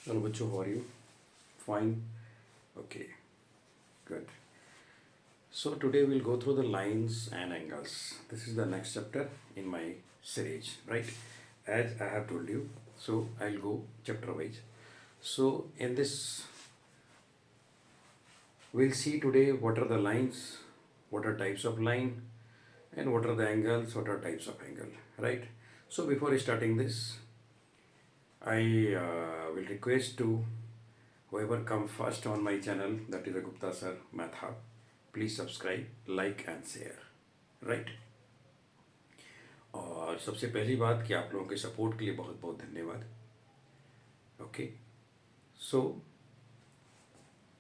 Hello, Bachu, how are you? Fine. Okay, good. So today we'll go through the lines and angles. This is the next chapter in my series, right? As I have told you, so I'll go chapter wise. So in this, we'll see today what are the lines, what are types of line, and what are the angles, what are types of angle, right? So before starting this, I will request to whoever come first on my channel, that is a Gupta sir Math Hub, please subscribe, like and share, right. और सबसे पहली बात कि आप लोगों के support के लिए बहुत बहुत धन्यवाद। ओके, सो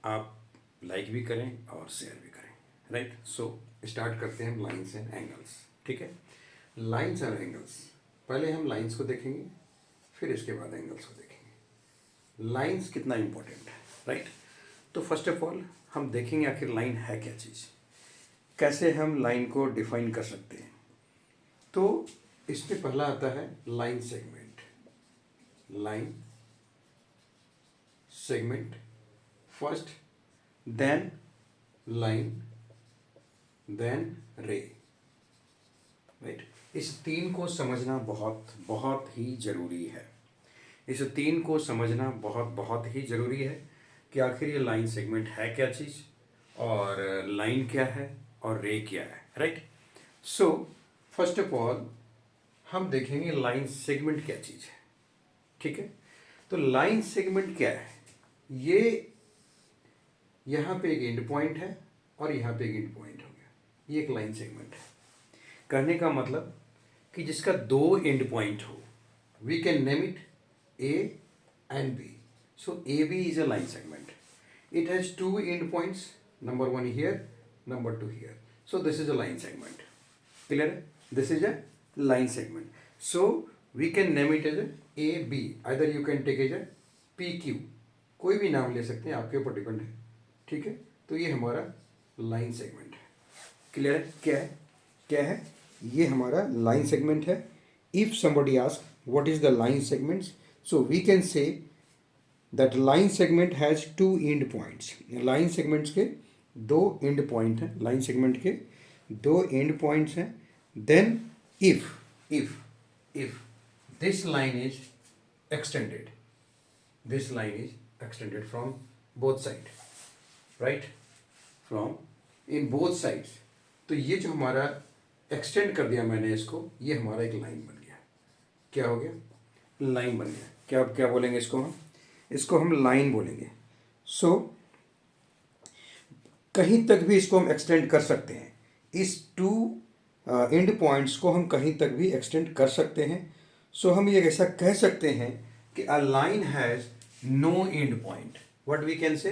आप लाइक भी करें और शेयर भी करें, राइट। सो स्टार्ट करते हैं लाइंस एंड एंगल्स, ठीक है। लाइंस एंड एंगल्स, पहले हम लाइंस को देखेंगे, फिर इसके बाद एंगल्स को देखेंगे। लाइंस कितना इम्पोर्टेंट है, राइट। तो फर्स्ट ऑफ ऑल हम देखेंगे आखिर लाइन है क्या चीज़, कैसे हम लाइन को डिफाइन कर सकते हैं। तो इसमें पहला आता है line segment. Line segment first, then line, then ray, right. इस तीन को समझना बहुत बहुत ही जरूरी है। इस तीन को समझना बहुत बहुत ही जरूरी है कि आखिर ये लाइन सेगमेंट है क्या चीज़, और लाइन क्या है, और रे क्या है, right. So first of all हम देखेंगे लाइन सेगमेंट क्या चीज़ है, ठीक है। तो लाइन सेगमेंट क्या है, ये यहाँ पे एक एंड पॉइंट है और यहाँ पे एक एंड पॉइंट हो गया, ये एक लाइन सेगमेंट है। कहने का मतलब कि जिसका दो एंड पॉइंट हो, we can name it A and B. So AB is a line segment. It has two end points, number one here, number two here. So this is a line segment. Clear? This is a line segment. So we can name it as a AB. Either you can take it as a PQ. कोई भी नाम ले सकते हैं, आपके ऊपर depend है, ठीक है। तो ये हमारा लाइन सेगमेंट है। क्लियर है? क्या है, क्या है? ये हमारा लाइन सेगमेंट है। If somebody ask what is the line segments, so we can say that line segment has two end points. Line segments के दो एंड पॉइंट हैं, लाइन सेगमेंट के दो एंड पॉइंट्स हैं। Then if this line is extended, this line is extended from both side, right, from in both sides, तो ये जो हमारा एक्सटेंड कर दिया मैंने इसको, ये हमारा एक लाइन बन गया। क्या हो गया? लाइन बन गया। क्या क्या बोलेंगे इसको हम? इसको हम लाइन बोलेंगे। सो कहीं तक भी इसको हम एक्सटेंड कर सकते हैं, इस टू एंड पॉइंट्स को हम कहीं तक भी एक्सटेंड कर सकते हैं। सो हम ये ऐसा कह सकते हैं कि a line has no end point. What we can say,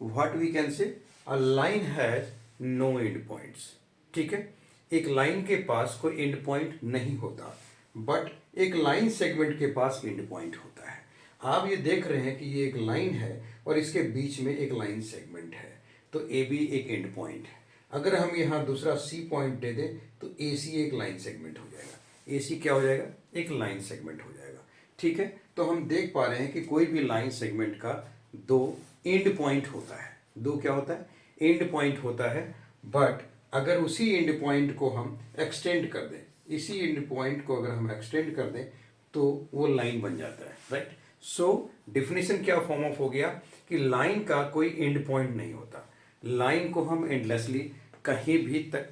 what we can say, a line has no end points, ठीक है। एक लाइन के पास कोई एंड पॉइंट नहीं होता, बट एक लाइन सेगमेंट के पास एंड पॉइंट होता है। आप ये देख रहे हैं कि ये एक लाइन है और इसके बीच में एक लाइन सेगमेंट है, तो ए बी एक एंड पॉइंट है। अगर हम यहाँ दूसरा सी पॉइंट दे दें तो ए सी एक लाइन सेगमेंट हो जाएगा। ए सी क्या हो जाएगा? एक लाइन सेगमेंट हो जाएगा, ठीक है। तो हम देख पा रहे हैं कि कोई भी लाइन सेगमेंट का दो एंड पॉइंट होता है। दो क्या होता है? एंड पॉइंट होता है। बट अगर उसी एंड पॉइंट को हम एक्सटेंड कर दें, इसी एंड पॉइंट को अगर हम एक्सटेंड कर दें तो वो लाइन बन जाता है, राइट। सो डिफिनेशन क्या फॉर्म ऑफ हो गया कि लाइन का कोई एंड पॉइंट नहीं होता। लाइन को हम एंडलेसली कहीं भी तक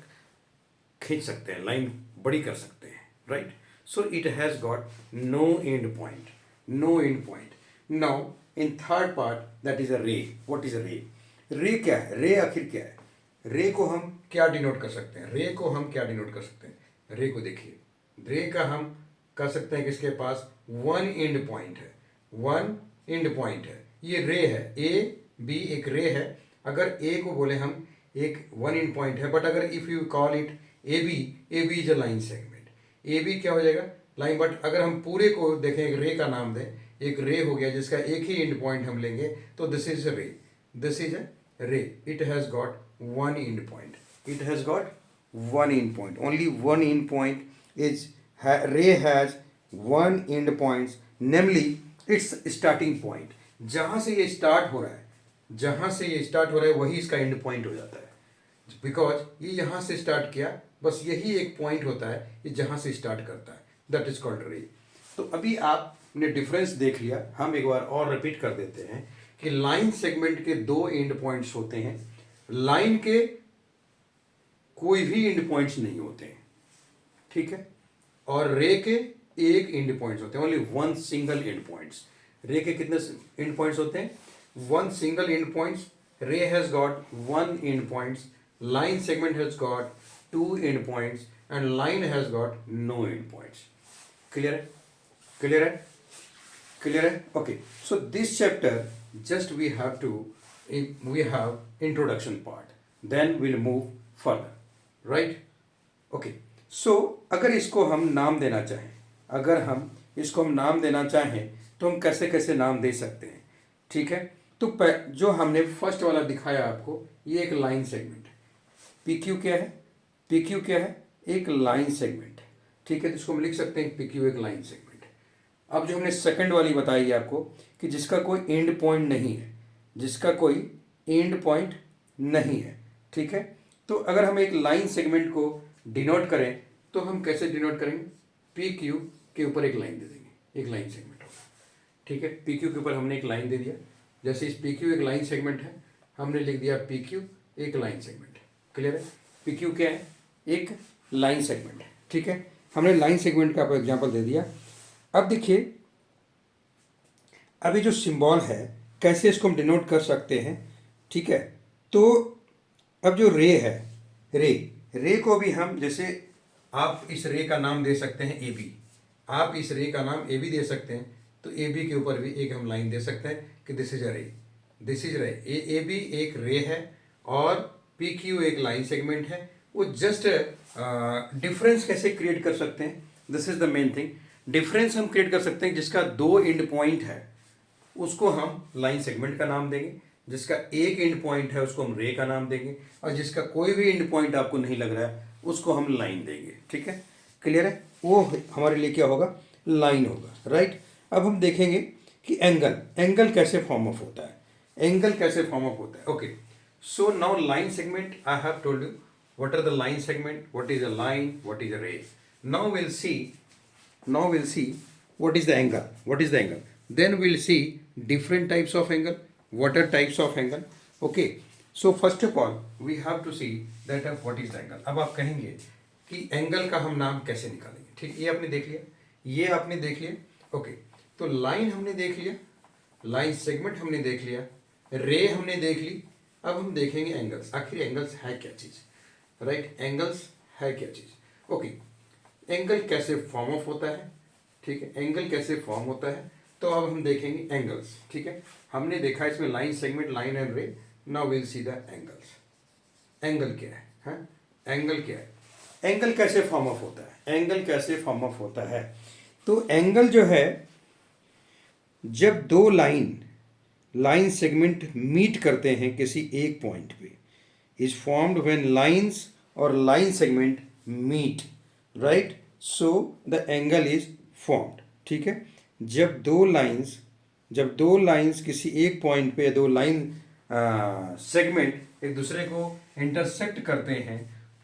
खींच सकते हैं, लाइन बड़ी कर सकते हैं, right. So it has got no end point, no end point. Now in third part, that is a ray. What is a रे? रे क्या है? रे आखिर क्या है? रे को हम क्या डिनोट कर सकते हैं? रे को हम क्या डिनोट कर सकते हैं? रे को देखिए, रे का हम कर सकते हैं कि इसके पास वन एंड पॉइंट है, वन एंड पॉइंट है, ये रे है, ए बी एक रे है। अगर ए को बोले हम एक वन एंड पॉइंट है, बट अगर if you call it A B is a line segment. A B क्या हो जाएगा? लाइन। बट अगर हम पूरे को देखें, एक रे का नाम दें, एक रे हो गया जिसका एक ही एंड पॉइंट हम लेंगे, तो दिस इज अ रे, दिस इज अ रे। It has got one end point, it has got one end point, only one end point is ray has one end points, namely its starting point. जहाँ से ये start हो रहा है, जहाँ से ये स्टार्ट हो रहा है वही इसका एंड पॉइंट हो जाता है, बिकॉज ये यहाँ से स्टार्ट किया, बस यही एक पॉइंट होता है ये जहाँ से स्टार्ट करता है, दैट इज कॉल्ड रे। तो अभी आपने डिफरेंस देख लिया, हम एक बार और रिपीट कर देते हैं कि लाइन सेगमेंट के दो एंड पॉइंट्स होते हैं, लाइन के कोई भी एंड पॉइंट्स नहीं होते हैं, ठीक है, और रे के एक एंड पॉइंट्स होते हैं, only one single end points. Ray के कितने एंड पॉइंट्स होते हैं? One single end points. Ray has got one end points, line segment has got two end points and line has got no end points. Clear है? Clear है? Clear है? Okay. So this chapter just we have introduction part. Then we'll move further. Right? Okay. So अगर इसको हम नाम देना चाहें, तो हम कैसे कैसे नाम दे सकते हैं, ठीक है? तो जो हमने फर्स्ट वाला दिखाया आपको, ये एक लाइन सेगमेंट, पी क्यू क्या है? पी क्यू क्या है? एक लाइन सेगमेंट, ठीक है, जिसको हम लिख सकते हैं पी क्यू एक लाइन सेगमेंट। अब जो हमने सेकंड वाली बताई आपको कि जिसका कोई एंड पॉइंट नहीं है, जिसका कोई एंड पॉइंट नहीं है, ठीक है, तो अगर हम एक लाइन सेगमेंट को डिनोट करें तो हम कैसे डिनोट करेंगे? पी क्यू के ऊपर एक लाइन दे देंगे, एक लाइन सेगमेंट होगा, ठीक है। पी क्यू के ऊपर हमने एक लाइन दे दिया, जैसे इस पी क्यू एक लाइन सेगमेंट है, हमने लिख दिया पी क्यू एक लाइन सेगमेंट। क्लियर है? पी क्यू क्या है? एक लाइन सेगमेंट है, ठीक है। हमने लाइन सेगमेंट का एग्जांपल दे दिया। अब देखिए, अभी जो सिंबल है कैसे इसको हम डिनोट कर सकते हैं, ठीक है। तो अब जो रे है, रे को भी हम, जैसे आप इस रे का नाम दे सकते हैं ए बी, आप इस रे का नाम ए बी दे सकते हैं, तो ए बी के ऊपर भी एक हम लाइन दे सकते हैं कि दिस इज अ रे, दिस इज रे। ए बी एक रे है और पी क्यू एक लाइन सेगमेंट है। वो जस्ट डिफरेंस कैसे क्रिएट कर सकते हैं, this is the main thing. Difference हम क्रिएट कर सकते हैं जिसका दो एंड पॉइंट है उसको हम लाइन सेगमेंट का नाम देंगे, जिसका एक एंड पॉइंट है उसको हम रे का नाम देंगे, और जिसका कोई भी एंड पॉइंट आपको नहीं लग रहा है उसको हम लाइन देंगे, ठीक है। क्लियर है? वो हमारे लिए क्या होगा? लाइन होगा, राइट। अब हम देखेंगे कि एंगल कैसे फॉर्म अप होता है, एंगल कैसे फॉर्म अप होता है। Okay, so now line segment, I have told you what are the line segment, what is a line, what is a ray. Now we'll see what is the angle, then we'll see different types of angle, what are types of angle. Okay, so first of all we have to see that what is the angle. अब आप कहेंगे कि angle का हम नाम कैसे निकालेंगे, ठीक। ये आपने देख लिया, ये आपने देख लिया। ओके, तो लाइन हमने देख लिया, लाइन सेगमेंट हमने देख लिया, रे हमने देख ली। अब हम देखेंगे एंगल्स, आखिर एंगल्स है क्या चीज़, राइट। एंगल्स है क्या चीज़। ओके, एंगल कैसे फॉर्म ऑफ होता है, ठीक है, एंगल कैसे फॉर्म होता है। तो अब हम देखेंगे एंगल्स, ठीक है। हमने देखा इसमें लाइन सेगमेंट, लाइन एंड रे। Now will see the angles. Angle क्या है, हाँ? एंगल क्या है? एंगल कैसे फॉर्म ऑफ होता है? एंगल कैसे फॉर्म ऑफ होता है? तो एंगल जो है, जब दो लाइन सेगमेंट मीट करते हैं किसी एक पॉइंट पे, इज फॉर्म्ड व्हेन लाइंस और line segment meet, right. So the angle is formed, ठीक है। जब दो लाइंस किसी एक पॉइंट पे, दो लाइन सेगमेंट एक दूसरे को इंटरसेक्ट करते हैं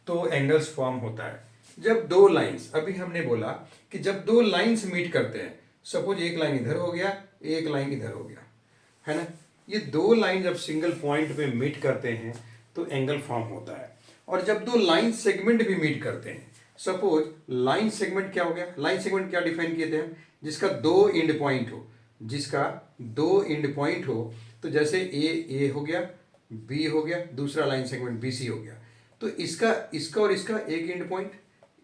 तो एंगल्स फॉर्म होता है। जब दो लाइंस, अभी हमने बोला कि जब दो लाइंस मीट करते हैं, सपोज एक लाइन इधर हो गया, एक लाइन इधर हो गया, है ना, ये दो लाइन जब सिंगल पॉइंट पे मीट करते हैं तो एंगल फॉर्म होता है। और जब दो लाइन सेगमेंट भी मीट करते हैं, सपोज लाइन सेगमेंट क्या हो गया, लाइन सेगमेंट क्या डिफाइन किए थे हम, जिसका दो एंड पॉइंट हो, जिसका दो एंड पॉइंट हो। तो जैसे ए हो गया, बी हो गया, दूसरा लाइन सेगमेंट बी सी हो गया, तो इसका और इसका एक एंड पॉइंट,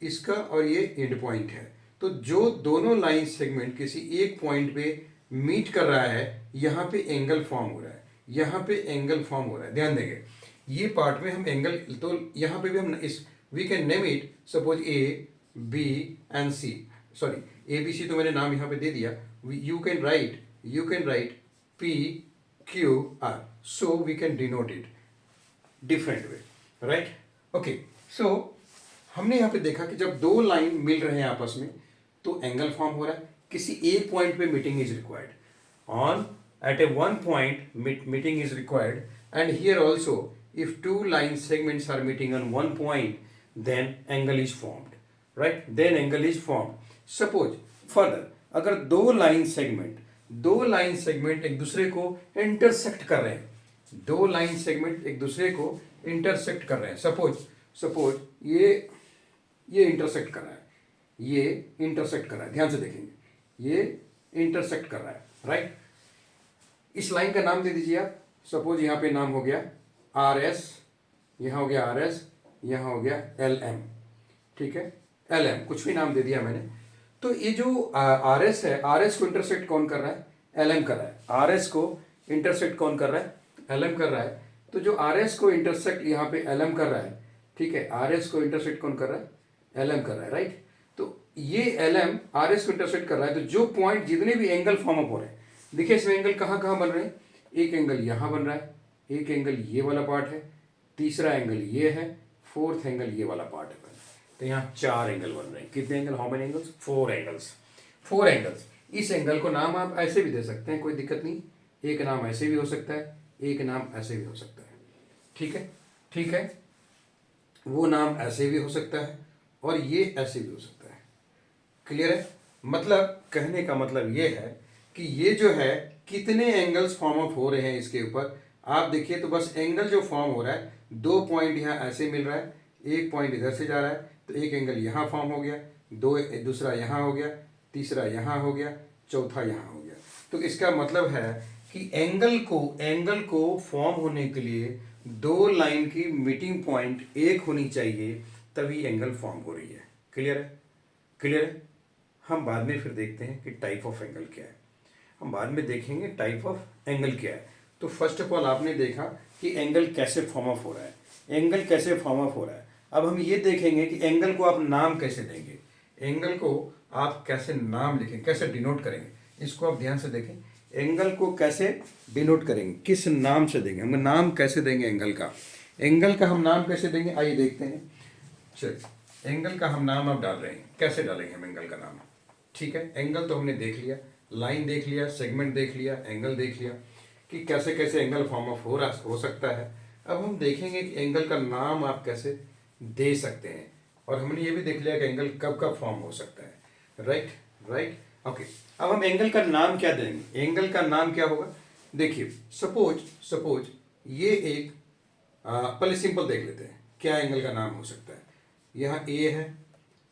इसका और ये एंड पॉइंट है। तो जो दोनों लाइन सेगमेंट किसी एक पॉइंट पे मीट कर रहा है, यहाँ पे एंगल फॉर्म हो रहा है, यहाँ पे एंगल फॉर्म हो रहा है। ध्यान देंगे, ये पार्ट में हम एंगल, तो यहाँ पे भी हम इस we can name it, suppose A B and C, sorry A B C तो मैंने नाम यहाँ पे दे दिया। You can write P Q R, so we can denote it different way, right. Okay, so हमने यहाँ पे देखा कि जब दो लाइन मिल रहे हैं आपस में तो एंगल फॉर्म हो रहा है। किसी एक पॉइंट पे meeting is required. On at a one point meeting is required, and here also if two line segments are meeting on one point then angle is formed, right? Then angle is formed. Suppose further अगर दो line segment एक दूसरे को intersect कर रहे हैं, दो line segment एक दूसरे को इंटरसेक्ट कर रहे हैं, सपोज ये इंटरसेक्ट कर रहा है, ये इंटरसेक्ट कर रहा है, ध्यान से देखेंगे, ये इंटरसेक्ट कर रहा है, राइट? इस लाइन का नाम दे दीजिए आप, सपोज यहाँ पे नाम हो गया आर एस, यहाँ हो गया आर एस, यहाँ हो गया एल एम, ठीक है, एल एम कुछ भी नाम दे दिया मैंने। तो ये जो आर एस है, आर एस को इंटरसेक्ट कौन कर रहा है? एल एम कर रहा है। आर एस को इंटरसेक्ट कौन कर रहा है? एल एम कर रहा है। तो जो आर एस को इंटरसेक्ट यहाँ पे एल एम कर रहा है, ठीक है, आर एस को इंटरसेक्ट कौन कर रहा है? एल एम कर रहा है, राइट? तो ये एल एम आर एस को इंटरसेक्ट कर रहा है, तो जो पॉइंट जितने भी एंगल फॉर्म अप हो रहे हैं, देखिए इसमें एंगल कहाँ कहाँ बन रहे हैं, एक एंगल यहाँ बन रहा है, एक एंगल ये वाला पार्ट है, तीसरा एंगल ये है, फोर्थ एंगल ये वाला पार्ट है। तो यहाँ 4 एंगल बन रहे हैं। कितने angle? How many angles? 4 angles. 4 angles. इस एंगल को नाम आप ऐसे भी दे सकते हैं, कोई दिक्कत नहीं। एक नाम ऐसे भी हो सकता है, एक नाम ऐसे भी हो सकता है, ठीक है, ठीक है। वो नाम ऐसे भी हो सकता है और ये ऐसे भी हो सकता है। क्लियर है? मतलब कहने का मतलब ये है कि ये जो है कितने एंगल्स फॉर्म अप हो रहे हैं इसके ऊपर आप देखिए। तो बस एंगल जो फॉर्म हो रहा है, 2 पॉइंट यहाँ ऐसे मिल रहा है, एक पॉइंट इधर से जा रहा है, तो एक एंगल यहाँ फॉर्म हो गया, दूसरा यहाँ हो गया, तीसरा यहाँ हो गया, चौथा यहाँ हो गया। तो इसका मतलब है कि एंगल को फॉर्म होने के लिए 2 लाइन की मीटिंग पॉइंट एक होनी चाहिए, तभी एंगल फॉर्म हो रही है। क्लियर है? क्लियर है? हम बाद में फिर देखते हैं कि टाइप ऑफ एंगल क्या है, हम बाद में देखेंगे टाइप ऑफ एंगल क्या है। तो फर्स्ट ऑफ ऑल आपने देखा कि एंगल कैसे फॉर्म अप हो रहा है, एंगल कैसे फॉर्म अप हो रहा है। अब हम ये देखेंगे कि एंगल को आप नाम कैसे देंगे, एंगल को आप कैसे नाम लिखेंगे, कैसे डिनोट करेंगे। इसको आप ध्यान से देखें, एंगल को कैसे डिनोट करेंगे, किस नाम से देंगे, हम नाम कैसे देंगे एंगल का, एंगल का हम नाम कैसे देंगे, आइए देखते हैं। चलिए, एंगल का हम नाम अब डाल रहे हैं, कैसे डालेंगे हम एंगल का नाम। ठीक है, एंगल तो हमने देख लिया, लाइन देख लिया, सेगमेंट देख लिया, एंगल देख लिया कि कैसे कैसे एंगल फॉर्म ऑफ हो सकता है। अब हम देखेंगे कि एंगल का नाम आप कैसे दे सकते हैं, और हमने ये भी देख लिया कि एंगल कब कब फॉर्म हो सकता है। Right, okay. अब हम एंगल का नाम क्या देंगे, एंगल का नाम क्या होगा। देखिए, सपोज ये एक पहले सिंपल देख लेते हैं क्या एंगल का नाम हो सकता है। यहाँ ए है,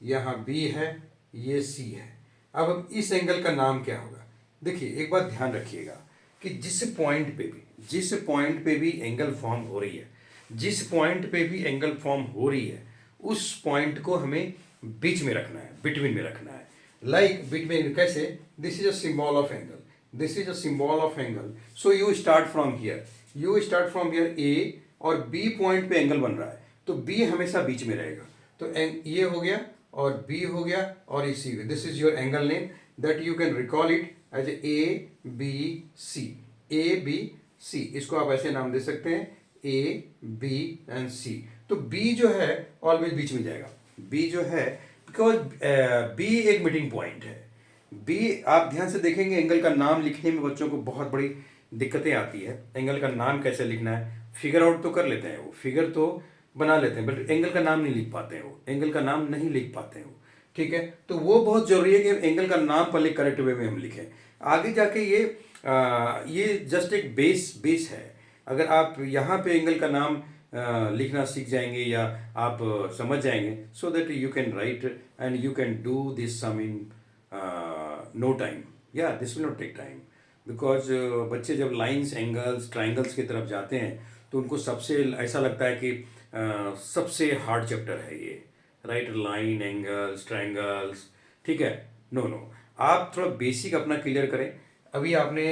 यहाँ बी है, ये सी है। अब इस एंगल का नाम क्या होगा। देखिए, एक बात ध्यान रखिएगा कि जिस पॉइंट पे भी एंगल फॉर्म हो रही है, जिस पॉइंट पे भी एंगल फॉर्म हो रही है, उस पॉइंट को हमें बीच में रखना है, बिटवीन में रखना है। लाइक बिटवीन कैसे, this is a symbol of angle, this is a symbol of angle. So you start from here, A और बी पॉइंट पे एंगल बन रहा है, तो बी हमेशा बीच में रहेगा। तो ये हो गया और बी हो गया और ये C. This is your angle name that you can recall it as A B C, A B C. इसको आप ऐसे नाम दे सकते हैं, ए बी एंड सी। तो बी जो है ऑलवेज बीच में जाएगा, बी जो है, बिकॉज बी एक मीटिंग पॉइंट है। बी आप ध्यान से देखेंगे, एंगल का नाम लिखने में बच्चों को बहुत बड़ी दिक्कतें आती है। एंगल का नाम कैसे लिखना है, फिगर आउट तो कर लेते हैं, वो फिगर तो बना लेते हैं, बट एंगल का नाम नहीं लिख पाते हैं, वो एंगल का नाम नहीं लिख पाते हैं वो। ठीक है, तो वो बहुत जरूरी है कि एंगल का नाम पहले करेक्ट वे में हम लिखें। आगे जाके ये जस्ट एक बेस है। अगर आप यहाँ पे एंगल का नाम लिखना सीख जाएंगे या आप समझ जाएंगे, so that you can write and you can do this sum in no time, या this will not take time. Because बच्चे जब लाइंस, एंगल्स, ट्राइंगल्स की तरफ जाते हैं तो उनको सबसे ऐसा लगता है कि सबसे हार्ड चैप्टर है ये, राइट, लाइन, एंगल्स, ट्राइंगल्स। ठीक है, नो, आप थोड़ा बेसिक अपना क्लियर करें। अभी आपने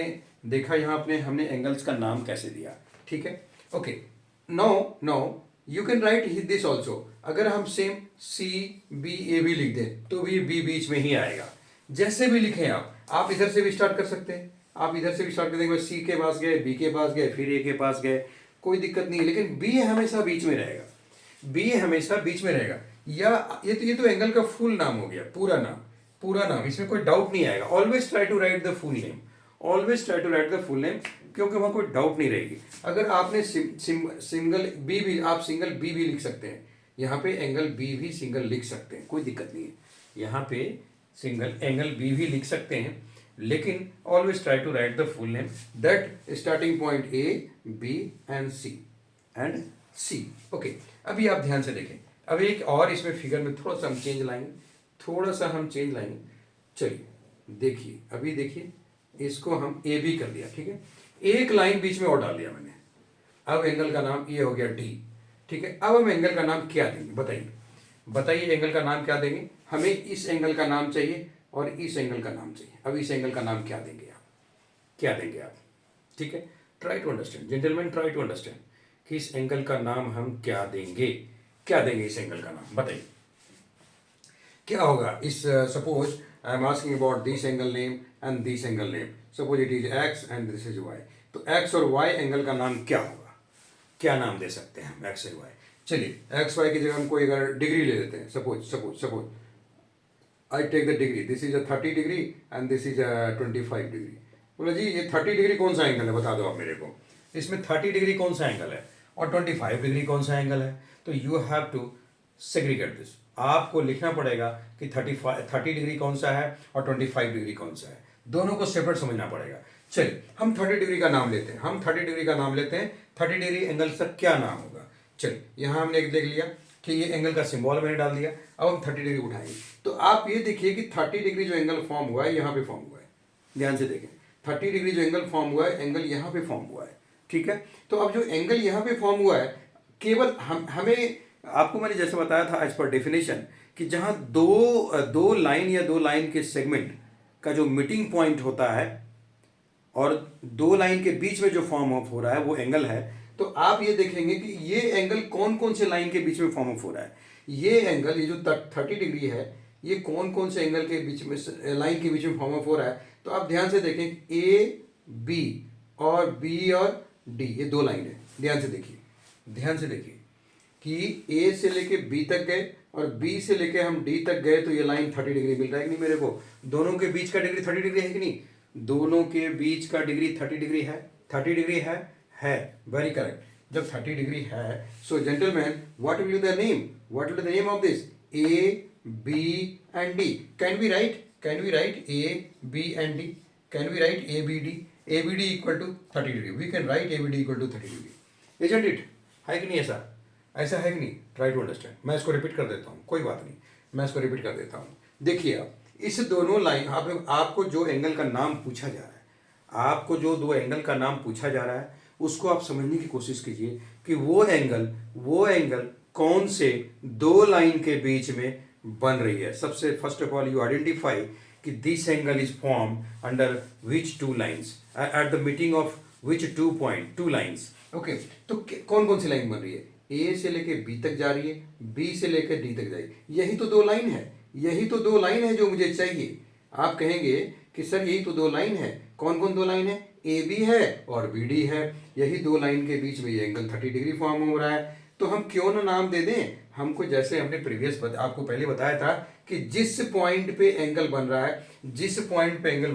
देखा यहाँ हमने एंगल्स का नाम कैसे दिया। ठीक है, okay. No you can write this also. अगर हम सेम सी बी ए भी लिख दें तो भी बी बीच में ही आएगा। जैसे भी लिखें आप इधर से भी स्टार्ट कर सकते हैं, आप इधर से भी स्टार्ट कर देंगे, सी के पास गए, बी के पास गए, फिर ए के पास गए, कोई दिक्कत नहीं है, लेकिन बी हमेशा बीच में रहेगा, बी हमेशा बीच में रहेगा। या ये तो एंगल का फुल नाम हो गया, पूरा नाम, इसमें कोई डाउट नहीं आएगा। Always try to write the full name, always try to write the full name, क्योंकि वहाँ कोई डाउट नहीं रहेगी। अगर आपने सिंगल बी भी, आप सिंगल बी भी लिख सकते हैं, यहाँ पे एंगल बी भी सिंगल लिख सकते हैं, कोई दिक्कत नहीं है। यहाँ पे सिंगल एंगल बी भी लिख सकते हैं, लेकिन always try to write the full name that starting point A B and C. Okay, अभी आप ध्यान से देखें। अब एक और इसमें फिगर में थोड़ा सा हम चेंज लाएंगे, चलिए देखिए, अभी देखिए, इसको हम ए बी कर दिया, ठीक है, एक लाइन बीच में और डाल दिया मैंने। अब एंगल का नाम ये हो गया डी, ठीक है। अब हम एंगल का नाम क्या देंगे, बताइए एंगल का नाम क्या देंगे। हमें इस एंगल का नाम चाहिए और इस एंगल का नाम चाहिए। अब इस एंगल का नाम क्या देंगे आप, ठीक है। Try to understand gentleman, try to understand कि इस एंगल का नाम हम क्या देंगे इस एंगल का नाम, बताइए क्या होगा। इस suppose I am asking about this angle name and this angle name, suppose it is X and this is Y. तो एक्स और वाई एंगल का नाम क्या होगा, क्या नाम दे सकते हैं हम एक्स और वाई। चलिए एक्स वाई की जगह हम कोई अगर डिग्री ले लेते हैं, suppose I take the degree, this is a 30 degree and this is a 25 degree. बोला जी ये 30 डिग्री कौन सा एंगल है, बता दो आप मेरे को, इसमें 30 डिग्री कौन सा एंगल है और 25 डिग्री कौन सा एंगल है। तो you have to segregate this, आपको लिखना पड़ेगा कि 30 डिग्री कौन सा है और 25 डिग्री कौन सा है, दोनों को सेपरेट समझना पड़ेगा। चलिए हम 30 डिग्री का नाम लेते हैं, 30 डिग्री एंगल से क्या नाम होगा। चलिए यहाँ हमने एक देख लिया कि ये एंगल का सिंबल मैंने डाल दिया। अब हम 30 डिग्री उठाएंगे, तो आप ये देखिए कि 30 डिग्री जो एंगल फॉर्म हुआ है यहाँ पे फॉर्म हुआ है, ध्यान से देखें, 30 डिग्री जो एंगल फॉर्म हुआ है, एंगल यहाँ पे फॉर्म हुआ है, ठीक है। तो अब जो एंगल यहाँ पे फॉर्म हुआ है, केवल हमें आपको मैंने जैसे बताया था एज पर डेफिनेशन कि जहाँ दो लाइन या दो लाइन के सेगमेंट का जो मीटिंग पॉइंट होता है और दो लाइन के बीच में जो फॉर्म ऑफ हो रहा है वो एंगल है। तो आप ये देखेंगे कि ये एंगल कौन कौन से लाइन के बीच में फॉर्म ऑफ हो रहा है। ये एंगल, ये जो 30 डिग्री है, ये कौन कौन से एंगल के बीच में, लाइन के बीच में फॉर्म ऑफ हो रहा है। तो आप ध्यान से देखें, ए बी और बी और डी, ये दो लाइन है। ध्यान से देखिए कि ए से लेके बी तक गए और बी से लेके हम डी तक गए, तो ये लाइन 30 डिग्री मिल रहा है कि नहीं मेरे को। दोनों के बीच का डिग्री 30 डिग्री है कि नहीं, दोनों के बीच का डिग्री 30 डिग्री है, 30 डिग्री है वेरी करेक्ट। जब 30 डिग्री है, so gentleman what will the name of this, A B and D. Can we write A B and D, can we write A B D equal to 30 degree, we can write A B D equal to 30 degree, isn't it, है कि नहीं ऐसा है कि नहीं। Try to understand, मैं इसको repeat कर देता हूँ, कोई बात नहीं, मैं इसको रिपीट कर देता हूँ। देखिए आप इस दोनों लाइन, आपको जो एंगल का नाम पूछा जा रहा है, आपको जो दो एंगल का नाम पूछा जा रहा है, उसको आप समझने की कोशिश कीजिए कि वो एंगल कौन से दो लाइन के बीच में बन रही है। सबसे first of all you identify कि this angle is form under which two lines at the meeting of which two lines. Okay, तो कौन कौन सी लाइन बन रही है, ए से लेके बी तक जा रही है, बी से लेके डी तक जाएगी, यही तो दो लाइन है जो मुझे चाहिए। आप कहेंगे कि सर यही तो दो लाइन है, कौन कौन दो लाइन है, ए बी है और बी डी है, यही दो लाइन के बीच में ये एंगल 30 डिग्री फॉर्म हो रहा है। तो हम क्यों ना नाम दे दें, हमको जैसे हमने आपको पहले बताया था कि जिस पॉइंट पे एंगल बन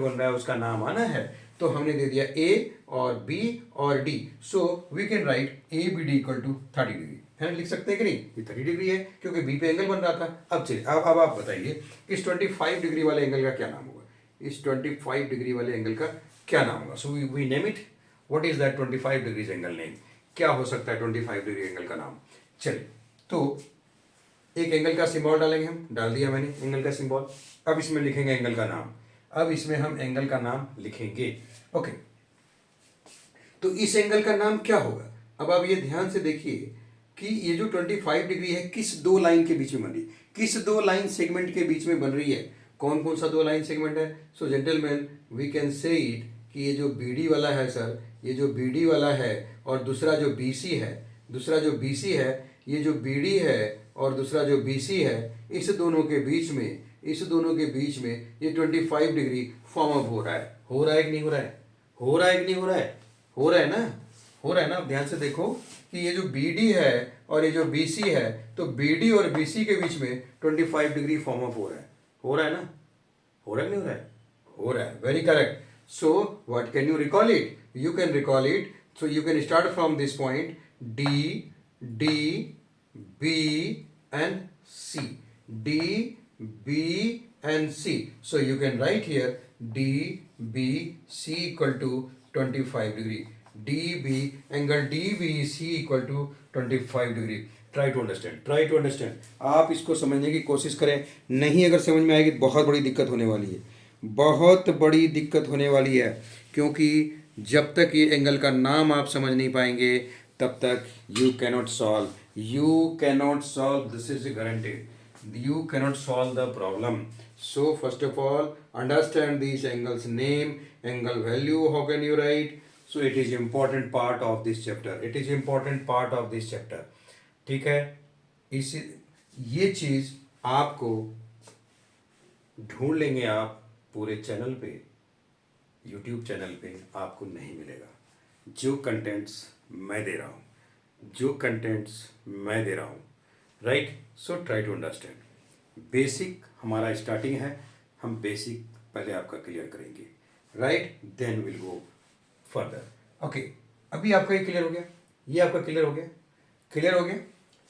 रहा है उसका नाम आना है। तो हमने दे दिया ए और बी और D, so we can write A B D equal to 30 degree, है ना, लिख सकते हैं कि नहीं, ये 30 डिग्री है क्योंकि बी पे एंगल बन रहा था। अब चलिए अब आप बताइए इस 25 डिग्री वाले एंगल का क्या नाम होगा, इस 25 डिग्री वाले एंगल का क्या नाम होगा। So we name it, what is that 25 degrees angle name, क्या हो सकता है 25 डिग्री एंगल का नाम। चलिए तो एक एंगल का सिंबल डालेंगे, हम डाल दिया मैंने एंगल का सिंबल। अब इसमें लिखेंगे एंगल का नाम, अब इसमें हम एंगल का नाम लिखेंगे। ओके, तो इस एंगल का नाम क्या होगा। अब आप ये ध्यान से देखिए कि ये जो 25 डिग्री है किस दो लाइन के बीच में बन रही है, किस दो लाइन सेगमेंट के बीच में बन रही है, कौन कौन सा दो लाइन सेगमेंट है। So gentleman we can say it कि ये जो बी डी वाला है सर, ये जो बी डी वाला है और दूसरा जो बी सी है, ये जो बी डी है और दूसरा जो बी सी है, इस दोनों के बीच में ये 25 डिग्री फॉर्म अप हो रहा है कि नहीं हो रहा है, हो रहा है ना। अब ध्यान से देखो कि ये जो बी डी है और ये जो बी सी है, तो बी डी और बी सी के बीच में 25 डिग्री फॉर्म अप हो रहा है ना, हो रहा है, very correct. So what can you recall it? You can recall it. So you can start from this point D, D, B and C. D, B and C. So you can write here D, B, C equal to 25 degree. DB, angle DBC equal to 25 degree. Try to understand, try to understand. आप इसको समझने की कोशिश करें. नहीं अगर समझ में आएगी तो बहुत बड़ी दिक्कत होने वाली है, बहुत बड़ी दिक्कत होने वाली है. क्योंकि जब तक ये एंगल का नाम आप समझ नहीं पाएंगे तब तक you cannot solve, you cannot solve, this is guaranteed, you cannot solve the problem. So first of all understand these angles name, angle value, how can you write. So it is important part of this chapter, it is important part of this chapter. ठीक है, इस ये चीज आपको ढूंढ लेंगे आप पूरे चैनल पे, यूट्यूब चैनल पे आपको नहीं मिलेगा. जो कंटेंट्स मैं दे रहा हूँ, जो कंटेंट्स मैं दे रहा हूँ, right. So try to understand. Basic हमारा स्टार्टिंग है, हम बेसिक पहले आपका क्लियर करेंगे, right, then will go further. Okay, अभी आपका ये क्लियर हो गया, ये आपका क्लियर हो गया, क्लियर हो गया.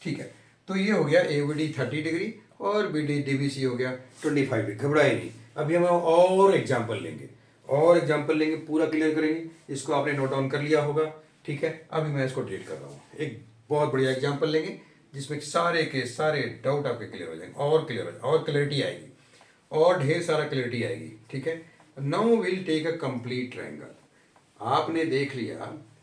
ठीक है, तो ये हो गया ए बी डी 30 डिग्री और B D D B C हो गया 25 डिग्री. घबराए नहीं, अभी हम और एग्जाम्पल लेंगे, और एग्जाम्पल लेंगे, पूरा क्लियर करेंगे. इसको आपने नोट डाउन कर लिया होगा. ठीक है, अभी मैं इसको डिलीट कर रहा हूँ. एक बहुत बढ़िया एग्जाम्पल लेंगे जिसमें सारे के सारे डाउट आपके क्लियर हो जाएंगे, और क्लियर हो जाएंगे, और क्लैरिटी आएगी, और ढेर सारा क्लैरिटी आएगी. ठीक है, now will take a complete triangle. आपने देख लिया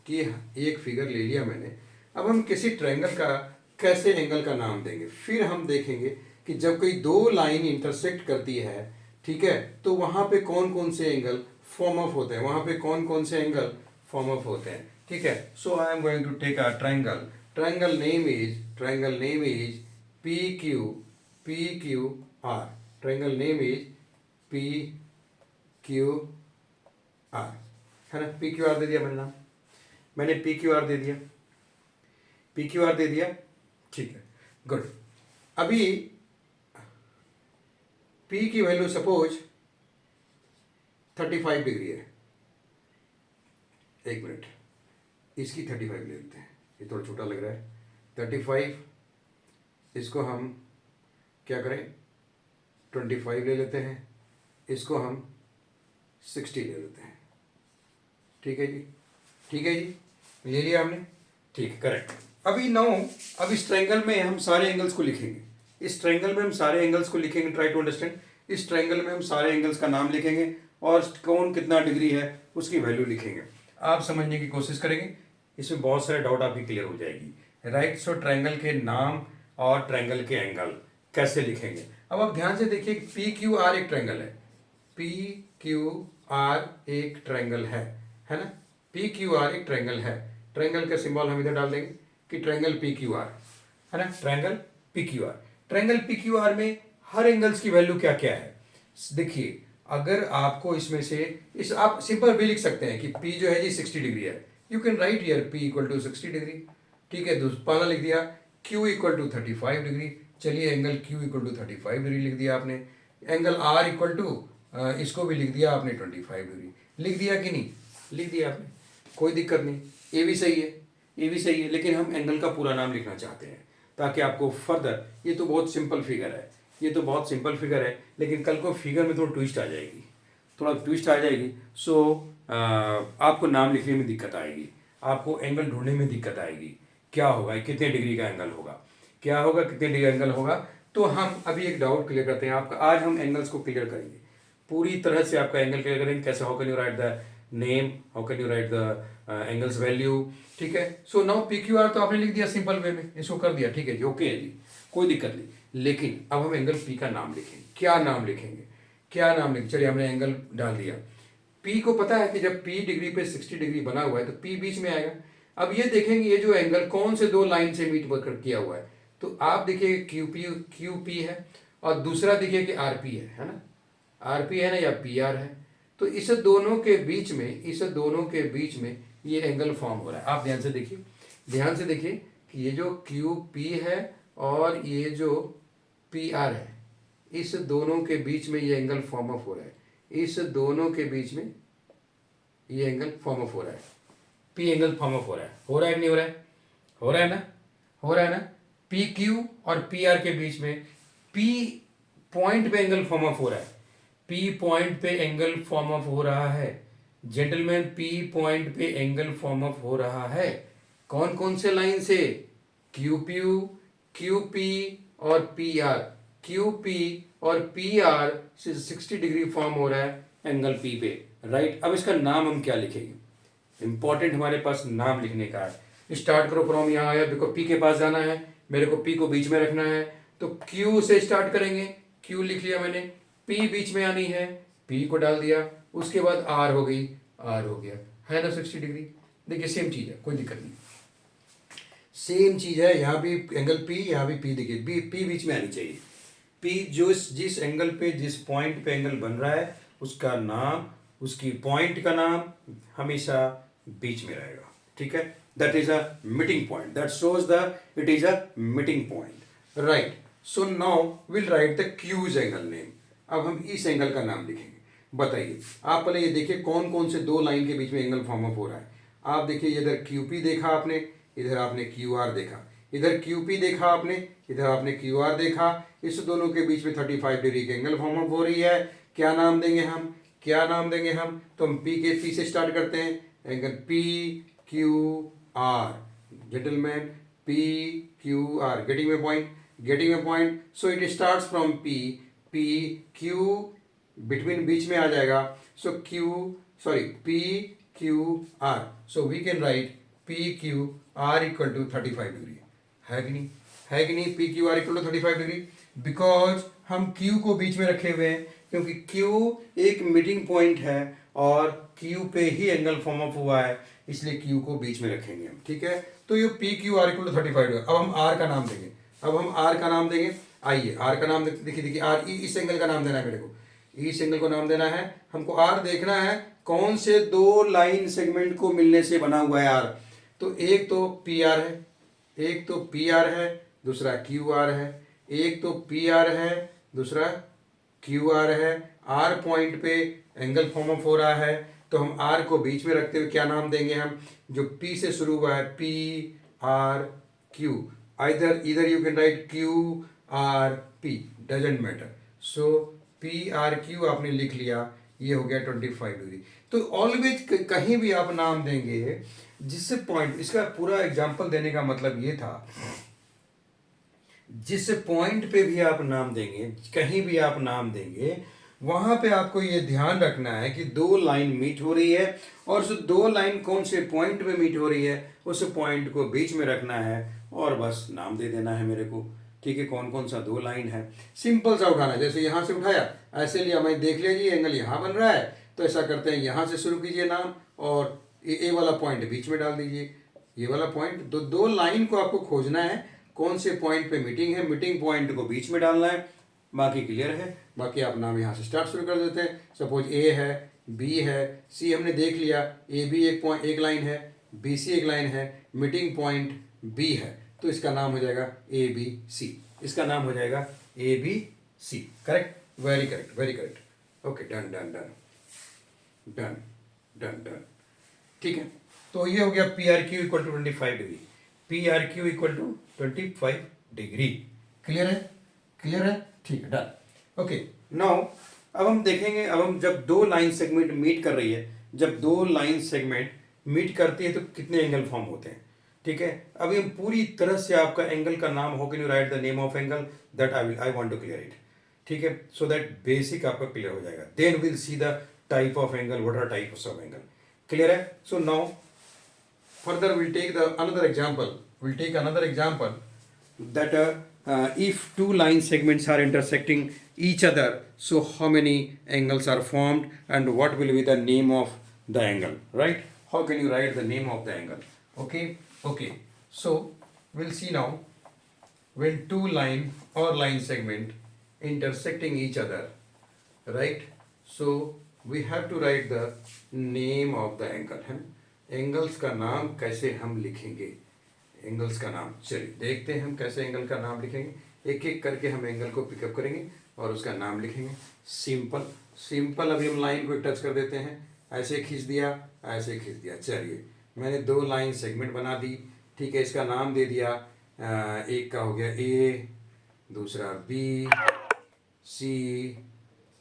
कि एक फिगर ले लिया मैंने. अब हम किसी ट्रायंगल का कैसे एंगल का नाम देंगे, फिर हम देखेंगे कि जब कोई दो लाइन इंटरसेक्ट करती है, ठीक है, तो वहाँ पे कौन कौन से एंगल फॉर्म अप होते हैं, वहाँ पे कौन कौन से एंगल फॉर्म अप होते हैं. ठीक है, so I am going to take a triangle. Triangle name is PQR. Triangle name is PQR, है ना. PQR दे दिया मैंने नाम, मैंने PQR दे दिया, PQR दे दिया. ठीक है, गुड. अभी P की वैल्यू सपोज 35 डिग्री है. एक मिनट, इसकी 35 ले लेते हैं, ये थोड़ा छोटा लग रहा है. 35, इसको हम क्या करें, 25 ले लेते हैं, इसको हम 60 ले लेते हैं. ठीक है जी, ठीक है जी, ले लिया हमने. ठीक है, करेक्ट. अभी अब इस ट्रायंगल में हम सारे एंगल्स को लिखेंगे, इस ट्रायंगल में हम सारे एंगल्स को लिखेंगे. Try to understand. इस ट्रायंगल में हम सारे एंगल्स का नाम लिखेंगे और कौन कितना डिग्री है उसकी वैल्यू लिखेंगे. आप समझने की कोशिश करेंगे, इसमें बहुत सारे डाउट आपकी क्लियर हो जाएगी, राइट. सो ट्रायंगल के नाम और ट्रायंगल के एंगल कैसे लिखेंगे. अब आप ध्यान से देखिए, पी क्यू आर एक ट्रायंगल है, पी क्यू आर एक ट्रायंगल है ना. पी क्यू आर एक ट्रायंगल है. ट्रायंगल का सिंबल हम इधर डाल देंगे कि ट्रायंगल पी क्यू आर, है ना. Triangle P Q are, triangle P Q are में हर एंगल्स की वैल्यू क्या क्या है. देखिए, अगर आपको इसमें से इस आप सिंपल भी लिख सकते हैं कि पी जो है जी 60 डिग्री है. You can write here P equal to 60 degree. ठीक है, पहला लिख दिया Q इक्वल टू 35 डिग्री. चलिए, angle Q equal to 35 degree लिख दिया आपने. एंगल R इक्वल टू इसको भी लिख दिया आपने 25 डिग्री. लिख दिया कि नहीं, लिख दिया आपने, कोई दिक्कत नहीं. ये भी सही है, ये भी सही है, लेकिन हम एंगल का पूरा नाम लिखना चाहते हैं ताकि आपको फर्दर. ये तो बहुत सिंपल फिगर है, ये तो बहुत सिंपल फिगर है, लेकिन कल को फिगर में थोड़ा ट्विस्ट आ जाएगी, थोड़ा ट्विस्ट आ जाएगी. सो आपको नाम लिखने में दिक्कत आएगी, आपको एंगल ढूंढने में दिक्कत आएगी. क्या होगा, कितने डिग्री का एंगल होगा, क्या होगा, कितने डिग्री एंगल होगा. तो हम अभी एक डाउट क्लियर करते हैं आपका. आज हम एंगल्स को क्लियर करेंगे, पूरी तरह से आपका एंगल क्लियर करेंगे. कैसे, how can you write the name, how can you write the angles value. ठीक है, so now P Q are तो आपने लिख दिया सिंपल वे में, इसको कर दिया. ठीक है जी, ओके है जी, कोई दिक्कत नहीं. लेकिन अब हम एंगल पी का नाम लिखेंगे. क्या नाम लिखेंगे, क्या नाम लिखेंगे. चलिए, हमने एंगल डाल दिया. P को पता है कि जब P डिग्री पे 60 डिग्री बना हुआ है तो P बीच में आएगा. अब ये देखेंगे ये जो एंगल कौन से दो लाइन से मीट किया हुआ है. तो आप देखिए QP है और दूसरा देखिए कि RP है ना, RP है ना, या PR है. तो इस दोनों के बीच में, इस दोनों के बीच में ये एंगल फॉर्म हो रहा है. आप ध्यान से देखिए, ध्यान से देखिए कि ये जो QP है और ये जो PR है, इस दोनों के बीच में ये एंगल फॉर्म अप हो रहा है. इस दोनों के बीच में ये एंगल फॉर्म अप हो रहा है, पी एंगल फॉर्म अप हो रहा है कि नहीं हो रहा है? हो रहा है ना, हो रहा है ना। पी क्यू और पी आर के बीच में पी पॉइंट पे एंगल फॉर्म अप हो रहा है, पी पॉइंट पे एंगल फॉर्म अप हो रहा है जेंटलमैन, पी पॉइंट पे एंगल फॉर्म अप हो रहा है। कौन कौन से लाइन से? क्यू पी, क्यू पी और पी आर, क्यू पी और पी आर से 60 डिग्री फॉर्म हो रहा है एंगल पी पे, राइट। अब इसका नाम हम क्या लिखेंगे? इंपॉर्टेंट हमारे पास नाम लिखने का है। स्टार्ट करो फ्रॉम, यहाँ आया देखो पी के पास जाना है, मेरे को पी को बीच में रखना है, तो क्यू से स्टार्ट करेंगे, क्यू लिख लिया मैंने, पी बीच में आनी है, पी को डाल दिया, उसके बाद आर हो गई, आर हो गया, है ना 60 डिग्री। देखिए सेम चीज़ है, कोई दिक्कत नहीं, सेम चीज़ है, यहाँ भी एंगल पी, यहाँ भी पी, देखिए पी बीच में आनी चाहिए। पी जो जिस एंगल पे, जिस पॉइंट पे एंगल बन रहा है उसका नाम, उसकी पॉइंट का नाम हमेशा बीच में रहेगा, ठीक है। That is a meeting point, that shows the it is a meeting point, right. So now will write the Q's angle name. अब हम इस एंगल का नाम लिखेंगे। बताइए आप पहले ये देखिए कौन कौन से दो लाइन के बीच में एंगल फॉर्म अप हो रहा है। आप देखिए इधर क्यूपी देखा आपने, इधर आपने क्यू आर देखा, इधर क्यूपी देखा आपने, इधर आपने क्यू आर देखा, इस दोनों के बीच में 35 डिग्री की एंगल फॉर्म अप हो रही है। क्या नाम देंगे हम, क्या नाम देंगे हम? तो हम पी से स्टार्ट करते हैं, angle P Q R, gentleman, P Q R, getting my point, getting my point. So it starts from P, P Q between बीच में आ जाएगा, so Q sorry P Q R, so we can write P Q R equal to 35 degree, है कि नहीं, है कि नहीं? P Q R equal to 35 degree, because हम क्यू को बीच में रखे हुए हैं, क्योंकि क्यू एक मीटिंग पॉइंट है और क्यू पे ही एंगल फॉर्म अप हुआ है, इसलिए क्यू को बीच में रखेंगे हम, ठीक है। तो ये P Q R equal to 35 degree. अब हम आर का नाम देंगे, अब हम आर का नाम देंगे। आइए आर का नाम देखिए, देखिए आर, इस एंगल का नाम देना है मेरे को, इस एंगल को नाम देना है हमको। आर देखना है कौन से दो लाइन सेगमेंट को मिलने से बना हुआ है आर। तो एक तो पी आर है, एक तो पी आर है, दूसरा क्यू आर है, एक तो पी आर है, दूसरा क्यू आर है। आर पॉइंट पे एंगल फॉर्म अप हो रहा है, तो हम आर को बीच में रखते हुए क्या नाम देंगे हम? जो पी से शुरू हुआ है, पी आर क्यू, आइदर इधर you can right Q R P, doesn't matter. So P R Q आपने लिख लिया, ये हो गया 25 डिग्री। तो ऑलवेज कहीं भी आप नाम देंगे जिससे पॉइंट, इसका पूरा एग्जांपल देने का मतलब ये था, जिस पॉइंट पे भी आप नाम देंगे, कहीं भी आप नाम देंगे, वहां पे आपको ये ध्यान रखना है कि दो लाइन मीट हो रही है, और उस दो लाइन कौन से पॉइंट पे मीट हो रही है उस पॉइंट को बीच में रखना है, और बस नाम दे देना है मेरे को, ठीक है। कौन कौन सा दो लाइन है, सिंपल सा उठाना है। जैसे यहाँ से उठाया, ऐसे लिया, मैं देख लिया जी एंगल यहाँ बन रहा है, तो ऐसा करते हैं, यहाँ से शुरू कीजिए नाम, और ए वाला पॉइंट बीच में डाल दीजिए, ये वाला पॉइंट। दो दो लाइन को आपको खोजना है, कौन से पॉइंट पे मीटिंग है, मीटिंग पॉइंट को बीच में डालना है, बाकी क्लियर है। बाकी आप नाम यहाँ से स्टार्ट शुरू कर देते हैं। सपोज ए है, बी है, सी हमने देख लिया, ए बी एक पॉइंट, एक लाइन है, बी सी एक लाइन है, मीटिंग पॉइंट बी है, तो इसका नाम हो जाएगा ए बी सी, इसका नाम हो जाएगा A B C. Correct, very correct, very correct. Okay, done done done done done done, ठीक है। तो ये हो गया P R Q equal to 25 degree, P R Q equal to 25 degree. Clear है, क्लियर है, ठीक है, डन। ओके, नाउ अब हम देखेंगे, अब हम जब दो लाइन सेगमेंट मीट कर रही है, जब दो लाइन सेगमेंट मीट करती है तो कितने एंगल फॉर्म होते हैं, ठीक है। अभी हम पूरी तरह से आपका एंगल का नाम, how can you write the name of angle, that I want to clear it, ठीक है। सो दैट बेसिक आपका क्लियर हो जाएगा, then will see the type of angle, what are types of angle. Clear है? So now further we'll take another example that if two line segments are intersecting each other, so how many angles are formed and what will be the name of the angle, right? How can you write the name of the angle? Okay, so we'll see now, when two line or line segment intersecting each other, right? So we have to write the name of the angle, है ना? Angles का नाम कैसे हम लिखेंगे, angles का नाम, चलिए देखते हैं हम कैसे एंगल का नाम लिखेंगे। एक एक करके हम एंगल को पिकअप करेंगे और उसका नाम लिखेंगे। सिंपल सिंपल, अभी हम लाइन को टच कर देते हैं, ऐसे खींच दिया, ऐसे खींच दिया। चलिए मैंने दो लाइन सेगमेंट बना दी, ठीक है। इसका नाम दे दिया, एक का हो गया ए, दूसरा बी, सी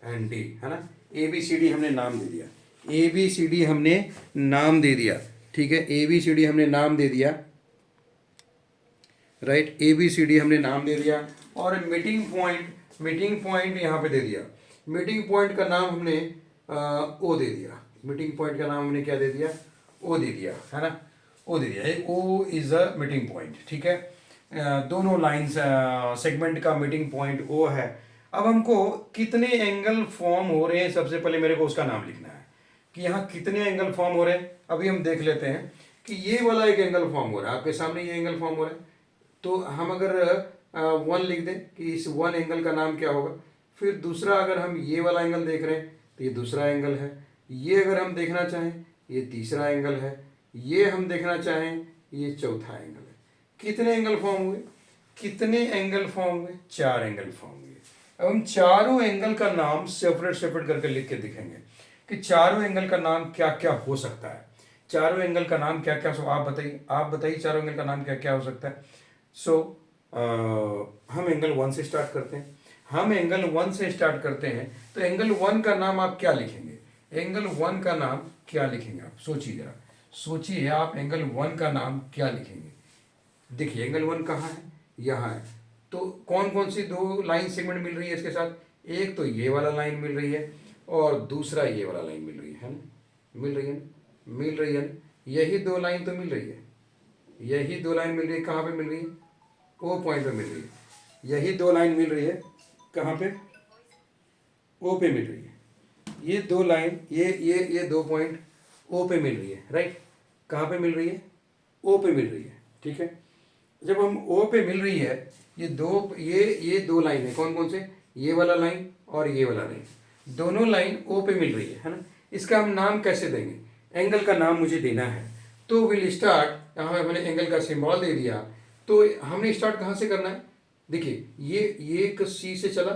एंड डी, है ना। ए बी सी डी हमने नाम दे दिया, ए बी सी डी हमने नाम दे दिया, ठीक है। ए बी सी डी हमने नाम दे दिया, right. A B C D हमने नाम दे दिया और मीटिंग पॉइंट यहाँ पे दे दिया। मीटिंग पॉइंट का नाम हमने ओ दे दिया। मीटिंग पॉइंट का नाम हमने क्या दे दिया, ओ दे दिया, है ना। ओ दे दिया, O is a meeting point, ठीक है। दोनों लाइंस सेगमेंट का मीटिंग पॉइंट ओ है। अब हमको कितने एंगल फॉर्म हो रहे हैं, सबसे पहले मेरे को उसका नाम लिखना है कि यहाँ कितने एंगल फॉर्म हो रहे हैं। अभी हम देख लेते हैं कि ये वाला एक एंगल फॉर्म हो रहा है, आपके सामने ये एंगल फॉर्म हो रहा है। तो हम अगर 1 लिख दें कि इस 1 एंगल का नाम क्या होगा। फिर दूसरा अगर हम ये वाला एंगल देख रहे हैं तो ये दूसरा एंगल है। ये अगर हम देखना चाहें ये तीसरा एंगल है। ये हम देखना चाहें ये चौथा एंगल है। कितने एंगल फॉर्म हुए, कितने एंगल फॉर्म हुए, 4 एंगल फॉर्म हुए। अब हम चारों एंगल का नाम सेपरेट करके लिख के दिखेंगे कि चारों एंगल का नाम क्या क्या हो सकता है। चारों एंगल का नाम क्या क्या, आप बताइए चारों एंगल का नाम क्या क्या हो सकता है। सो हम एंगल 1 से स्टार्ट करते हैं। हम एंगल 1 से स्टार्ट करते हैं तो एंगल 1 का नाम आप क्या लिखेंगे, एंगल 1 का नाम क्या लिखेंगे आप सोचिए जरा, सोचिए आप एंगल 1 का नाम क्या लिखेंगे। देखिए एंगल 1 कहाँ है, यहाँ है। तो कौन कौन सी दो लाइन सेगमेंट मिल रही है इसके साथ, एक तो ये वाला लाइन मिल रही है और दूसरा ये वाला लाइन मिल रही है ना, मिल रही है ना, मिल रही है ना। यही दो लाइन तो मिल रही है, यही दो लाइन मिल रही है। कहाँ पे मिल रही है, ओ पॉइंट पे मिल रही है। यही दो लाइन मिल रही है, कहाँ पे, ओ पे मिल रही है। ये दो लाइन, ये 2 पॉइंट ओ पे मिल रही है, राइट। कहाँ पे मिल रही है, ओ पे मिल रही है, ठीक है। जब हम ओ पे मिल रही है, ये दो लाइन है, कौन कौन से, ये वाला लाइन और ये वाला लाइन, दोनों लाइन ओ पे मिल रही है ना। इसका हम नाम कैसे देंगे, एंगल का नाम मुझे देना है। तो विल स्टार्ट, यहाँ मैंने एंगल का सिंबल दे दिया। तो हमने स्टार्ट कहाँ से करना है, देखिए ये एक सी से चला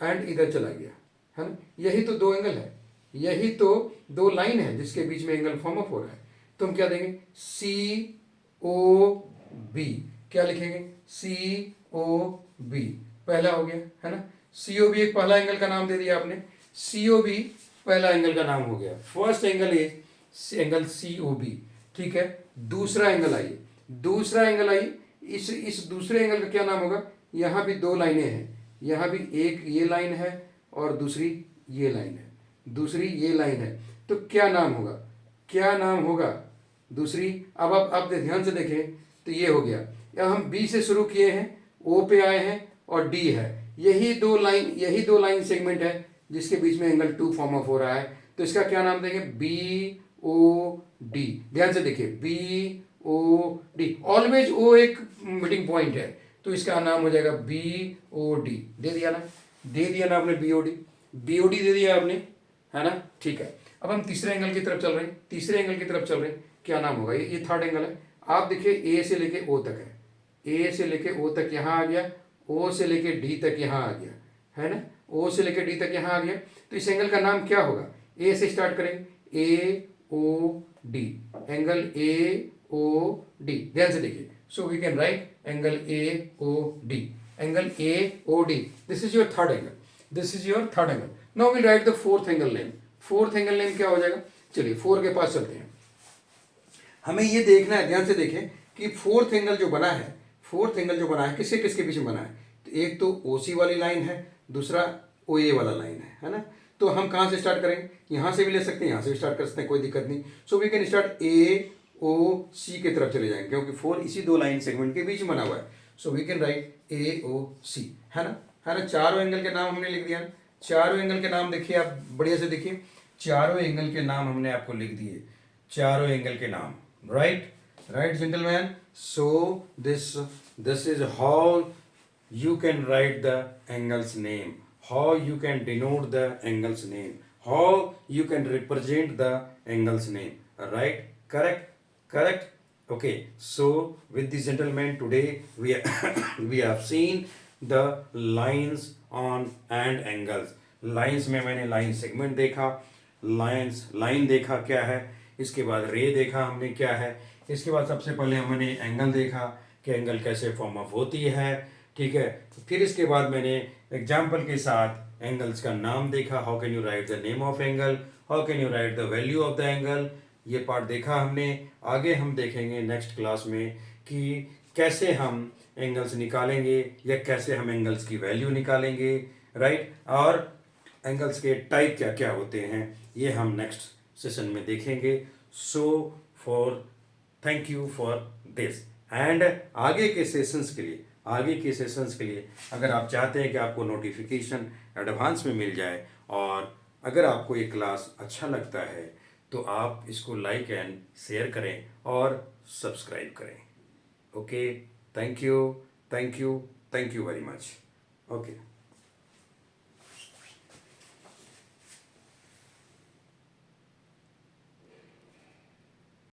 एंड इधर चला गया, है ना। यही तो दो एंगल है, यही तो दो लाइन है जिसके बीच में एंगल फॉर्म अप हो रहा है। तो हम क्या देंगे, सी ओ बी, क्या लिखेंगे, सी ओ बी, पहला हो गया, है ना। सी ओ बी एक पहला एंगल का नाम दे दिया आपने, सी ओ बी पहला एंगल का नाम हो गया। First angle is angle C O B, ठीक है। दूसरा एंगल आइए, दूसरा एंगल आइए, इस दूसरे एंगल का क्या नाम होगा, यहाँ भी दो लाइनें हैं, यहाँ भी एक ये लाइन है और दूसरी ये लाइन है, दूसरी ये लाइन है। तो क्या नाम होगा, क्या नाम होगा दूसरी। अब आप ध्यान से देखें तो ये हो गया। या हम बी से शुरू किए हैं, ओ पे आए हैं और डी है। यही दो लाइन सेगमेंट है जिसके बीच में एंगल 2 फॉर्म अप हो रहा है। तो इसका क्या नाम देंगे, बी ओ डी। ध्यान से देखिए, बी ओ डी, ऑलवेज ओ एक मीटिंग पॉइंट है, तो इसका नाम हो जाएगा बी ओ डी। दे दिया ना, दे दिया ना आपने, बी ओ डी दे दिया आपने, है ना, ठीक है। अब हम तीसरे एंगल की तरफ चल रहे हैं, तीसरे एंगल की तरफ चल रहे हैं, क्या नाम होगा, ये थर्ड एंगल है। आप देखिए ए से लेके ओ तक है, ए से लेके ओ तक यहाँ आ गया, ओ से लेके डी तक यहाँ आ गया, है ना, ओ से लेके डी तक यहाँ आ गया। तो इस एंगल का नाम क्या होगा, ए से स्टार्ट करेंगे, A O D, angle A O D. ध्यान से देखिए, so we can write angle A O D, angle A O D. This is your third angle, this is your third angle. Now we write the fourth angle name. Fourth angle name क्या हो जाएगा, चलिए 4 के पास चलते हैं। हमें ये देखना है, ध्यान से देखें कि फोर्थ एंगल जो बना है, फोर्थ एंगल जो बना है किसके किसके बीच में बना है। तो एक तो ओ सी वाली लाइन है, दूसरा ओ ए वाला लाइन है ना। तो हम कहाँ से स्टार्ट करेंगे, यहाँ से भी ले सकते हैं, यहाँ से भी स्टार्ट कर सकते हैं, कोई दिक्कत नहीं। सो वी कैन स्टार्ट ए ओ सी की तरफ चले जाएंगे, क्योंकि 4 इसी दो लाइन सेगमेंट के बीच में बना हुआ है। सो वी कैन राइट ए ओ सी, है ना, है ना। चारों एंगल के नाम हमने लिख दिया। चारों एंगल के नाम देखिए आप बढ़िया से देखिए, चारों एंगल के नाम हमने आपको लिख दिए, चारों एंगल के नाम, right gentlemen. So this is how you can write the angle's name, how you can denote the angle's name, how you can represent the angle's name, right? Correct. Okay, so with this gentlemen today we we have seen the lines on and angles. Lines में मैंने line segment देखा, line देखा क्या है, इसके बाद रे देखा हमने क्या है, इसके बाद सबसे पहले हमने एंगल देखा कि एंगल कैसे फॉर्म अप होती है, ठीक है। फिर इसके बाद मैंने एग्जाम्पल के साथ एंगल्स का नाम देखा, how can you write the name of angle, how can you write the value of the angle, ये पार्ट देखा हमने। आगे हम देखेंगे नेक्स्ट क्लास में कि कैसे हम एंगल्स निकालेंगे या कैसे हम एंगल्स की वैल्यू निकालेंगे, राइट, और एंगल्स के टाइप क्या क्या होते हैं, ये हम नेक्स्ट सेशन में देखेंगे। So for thank you for this and आगे के सेशंस के लिए अगर आप चाहते हैं कि आपको नोटिफिकेशन एडवांस में मिल जाए और अगर आपको ये क्लास अच्छा लगता है तो आप इसको लाइक एंड शेयर करें और सब्सक्राइब करें। Okay, thank you very much. Okay.